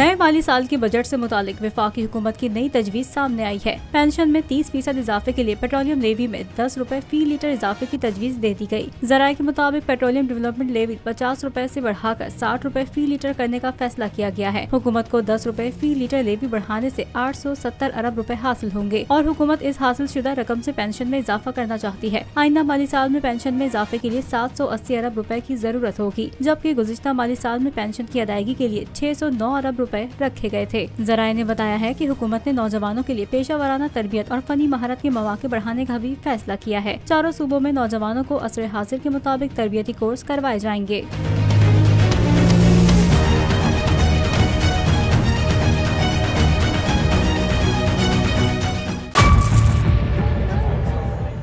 नए माली साल के बजट से मुतालिक वफाकी हुकूमत की नई तजवीज़ सामने आई है। पेंशन में 30% इजाफे के लिए पेट्रोलियम लेवी में 10 रुपए फी लीटर इजाफे की तजवीज़ दे दी गई। ज़राए के मुताबिक पेट्रोलियम डेवलपमेंट लेवी 50 रुपए से बढ़ाकर 60 रुपए फी लीटर करने का फैसला किया गया है। हुकूमत को 10 रुपए फी लीटर लेवी बढ़ाने से 870 अरब रुपए हासिल होंगे और हुकूमत इस हासिल शुदा रकम से पेंशन में इजाफा करना चाहती है। आइंदा माली साल में पेंशन में इजाफे के लिए 780 अरब रुपए की जरूरत होगी, जबकि गुज़िश्ता माली साल में पेंशन की अदायगी के लिए 609 अरब रुपए रखे गए थे। ज़राए ने बताया है कि हुकूमत ने नौजवानों के लिए पेशा वराना तरबियत और फनी महारत के मौके बढ़ाने का भी फैसला किया है। चारों सूबों में नौजवानों को असर हासिल के मुताबिक तरबियती कोर्स करवाए जाएंगे।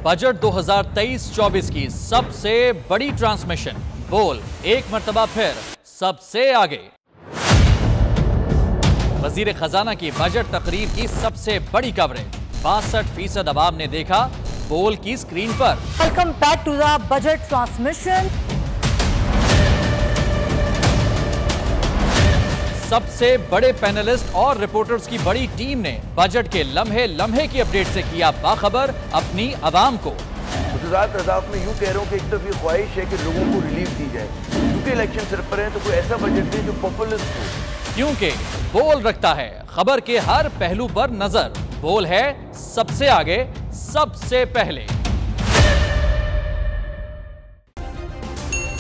बजट 2023-24 की सबसे बड़ी ट्रांसमिशन, बोल एक मर्तबा फिर सबसे आगे। वजीर खजाना की बजट तकरीर की सबसे बड़ी कवरेज 62% अवाम ने देखा बोल की स्क्रीन पर। Welcome back to the budget transmission. सबसे बड़े पैनलिस्ट और रिपोर्टर्स की बड़ी टीम ने बजट के लम्हे लम्हे की अपडेट से किया बाखबर अपनी आवाम को। रजाक में यूँ कह रहा हूँ कि एक तरफ ये ख्वाहिश है कि लोगों को रिलीफ दी जाए, क्योंकि इलेक्शन सर पर है, तो कोई ऐसा बजट दे जो पॉपुलिस्ट हो। क्योंकि बोल रखता है खबर के हर पहलू पर नजर, बोल है सबसे आगे सबसे पहले।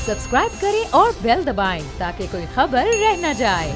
सब्सक्राइब करें और बेल दबाएं ताकि कोई खबर रह न जाए।